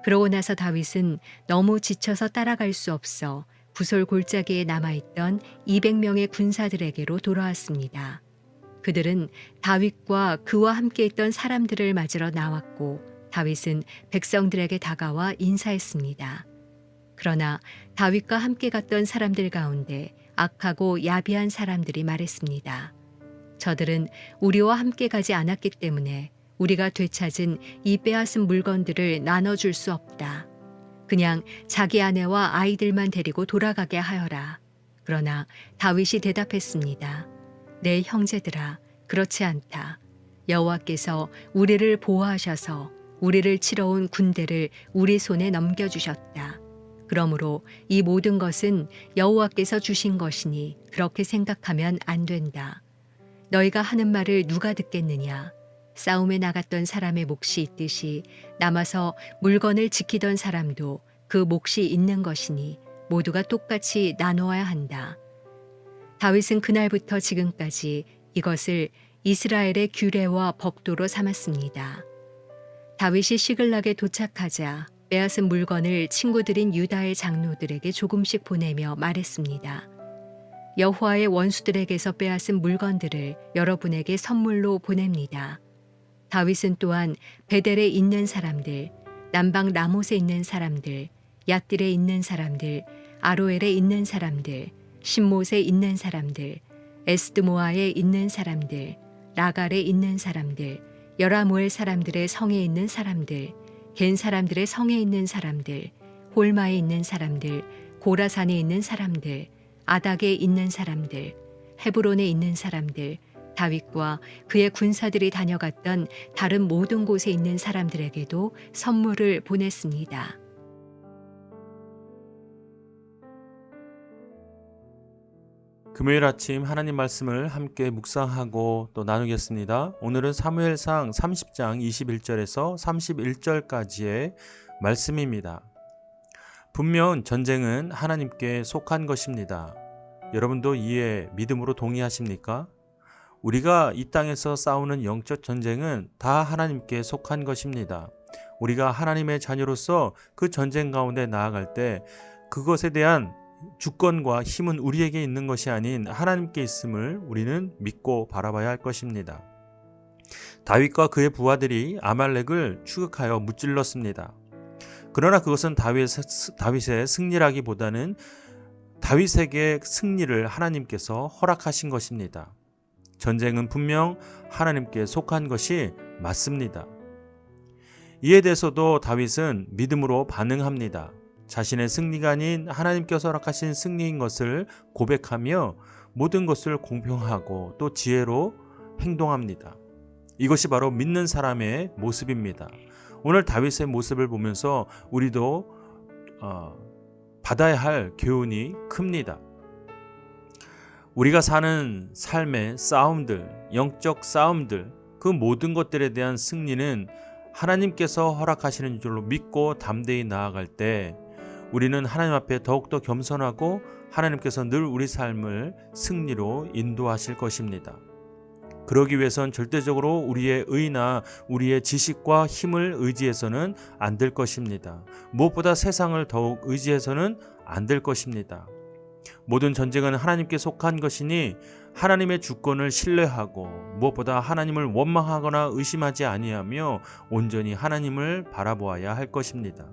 그러고 나서 다윗은 너무 지쳐서 따라갈 수 없어 부솔 골짜기에 남아있던 200명의 군사들에게로 돌아왔습니다. 그들은 다윗과 그와 함께 있던 사람들을 맞으러 나왔고 다윗은 백성들에게 다가와 인사했습니다. 그러나 다윗과 함께 갔던 사람들 가운데 악하고 야비한 사람들이 말했습니다. 저들은 우리와 함께 가지 않았기 때문에 우리가 되찾은 이 빼앗은 물건들을 나눠줄 수 없다. 그냥 자기 아내와 아이들만 데리고 돌아가게 하여라. 그러나 다윗이 대답했습니다. 내 형제들아, 그렇지 않다. 여호와께서 우리를 보호하셔서 우리를 치러 온 군대를 우리 손에 넘겨주셨다. 그러므로 이 모든 것은 여호와께서 주신 것이니 그렇게 생각하면 안 된다. 너희가 하는 말을 누가 듣겠느냐? 싸움에 나갔던 사람의 몫이 있듯이 남아서 물건을 지키던 사람도 그 몫이 있는 것이니 모두가 똑같이 나누어야 한다. 다윗은 그날부터 지금까지 이것을 이스라엘의 규례와 법도로 삼았습니다. 다윗이 시글락에 도착하자 빼앗은 물건을 친구들인 유다의 장로들에게 조금씩 보내며 말했습니다. 여호와의 원수들에게서 빼앗은 물건들을 여러분에게 선물로 보냅니다. 다윗은 또한 베델에 있는 사람들, 남방 라못에 있는 사람들, 얏딜에 있는 사람들, 아로엘에 있는 사람들, 신못에 있는 사람들, 에스드모아에 있는 사람들, 라갈에 있는 사람들, 여라모엘 사람들의 성에 있는 사람들, 겐 사람들의 성에 있는 사람들, 홀마에 있는 사람들, 고라산에 있는 사람들, 아닥에 있는 사람들, 헤브론에 있는 사람들, 다윗과 그의 군사들이 다녀갔던 다른 모든 곳에 있는 사람들에게도 선물을 보냈습니다. 금요일 아침 하나님 말씀을 함께 묵상하고 또 나누겠습니다. 오늘은 사무엘상 30장 21절에서 31절까지의 말씀입니다. 분명 전쟁은 하나님께 속한 것입니다. 여러분도 이에 믿음으로 동의하십니까? 우리가 이 땅에서 싸우는 영적 전쟁은 다 하나님께 속한 것입니다. 우리가 하나님의 자녀로서 그 전쟁 가운데 나아갈 때 그것에 대한 주권과 힘은 우리에게 있는 것이 아닌 하나님께 있음을 우리는 믿고 바라봐야 할 것입니다. 다윗과 그의 부하들이 아말렉을 추격하여 무찔렀습니다. 그러나 그것은 다윗의 승리라기보다는 다윗에게 승리를 하나님께서 허락하신 것입니다. 전쟁은 분명 하나님께 속한 것이 맞습니다. 이에 대해서도 다윗은 믿음으로 반응합니다. 자신의 승리가 아닌 하나님께서 허락하신 승리인 것을 고백하며 모든 것을 공평하고 또 지혜로 행동합니다. 이것이 바로 믿는 사람의 모습입니다. 오늘 다윗의 모습을 보면서 우리도 받아야 할 교훈이 큽니다. 우리가 사는 삶의 싸움들, 영적 싸움들, 그 모든 것들에 대한 승리는 하나님께서 허락하시는 줄로 믿고 담대히 나아갈 때 우리는 하나님 앞에 더욱더 겸손하고 하나님께서 늘 우리 삶을 승리로 인도하실 것입니다. 그러기 위해선 절대적으로 우리의 의나 우리의 지식과 힘을 의지해서는 안 될 것입니다. 무엇보다 세상을 더욱 의지해서는 안 될 것입니다. 모든 전쟁은 하나님께 속한 것이니 하나님의 주권을 신뢰하고 무엇보다 하나님을 원망하거나 의심하지 아니하며 온전히 하나님을 바라보아야 할 것입니다.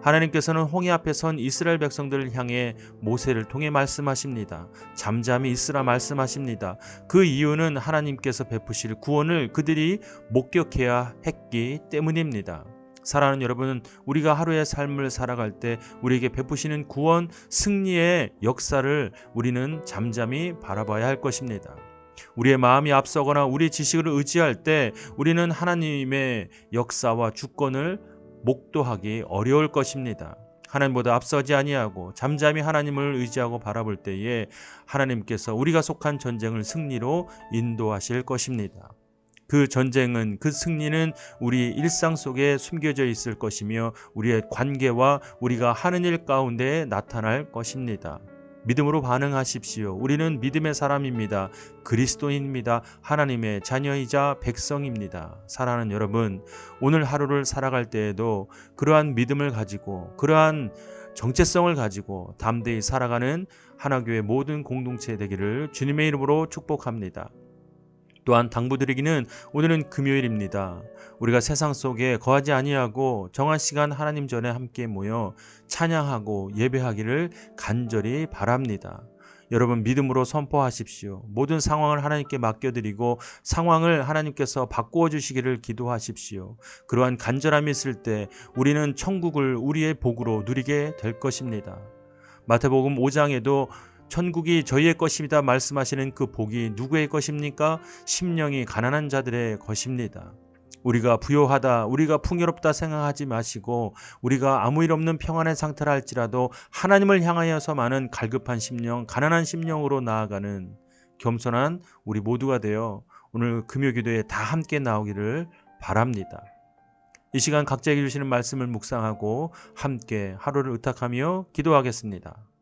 하나님께서는 홍해 앞에 선 이스라엘 백성들을 향해 모세를 통해 말씀하십니다. 잠잠히 있으라 말씀하십니다. 그 이유는 하나님께서 베푸실 구원을 그들이 목격해야 했기 때문입니다. 사랑하는 여러분, 우리가 하루의 삶을 살아갈 때 우리에게 베푸시는 구원, 승리의 역사를 우리는 잠잠히 바라봐야 할 것입니다. 우리의 마음이 앞서거나 우리의 지식을 의지할 때 우리는 하나님의 역사와 주권을 목도하기 어려울 것입니다. 하나님보다 앞서지 아니하고 잠잠히 하나님을 의지하고 바라볼 때에 하나님께서 우리가 속한 전쟁을 승리로 인도하실 것입니다. 그 전쟁은, 그 승리는 우리 일상 속에 숨겨져 있을 것이며 우리의 관계와 우리가 하는 일 가운데 나타날 것입니다. 믿음으로 반응하십시오. 우리는 믿음의 사람입니다. 그리스도인입니다. 하나님의 자녀이자 백성입니다. 사랑하는 여러분, 오늘 하루를 살아갈 때에도 그러한 믿음을 가지고, 그러한 정체성을 가지고 담대히 살아가는 하나교회 모든 공동체 되기를 주님의 이름으로 축복합니다. 또한 당부드리기는, 오늘은 금요일입니다. 우리가 세상 속에 거하지 아니하고 정한 시간 하나님 전에 함께 모여 찬양하고 예배하기를 간절히 바랍니다. 여러분, 믿음으로 선포하십시오. 모든 상황을 하나님께 맡겨드리고 상황을 하나님께서 바꾸어 주시기를 기도하십시오. 그러한 간절함이 있을 때 우리는 천국을 우리의 복으로 누리게 될 것입니다. 마태복음 5장에도 천국이 저희의 것입니다 말씀하시는 그 복이 누구의 것입니까? 심령이 가난한 자들의 것입니다. 우리가 부요하다, 우리가 풍요롭다 생각하지 마시고, 우리가 아무 일 없는 평안의 상태라 할지라도 하나님을 향하여서 많은 갈급한 심령, 가난한 심령으로 나아가는 겸손한 우리 모두가 되어 오늘 금요기도에 다 함께 나오기를 바랍니다. 이 시간 각자에게 주시는 말씀을 묵상하고 함께 하루를 의탁하며 기도하겠습니다.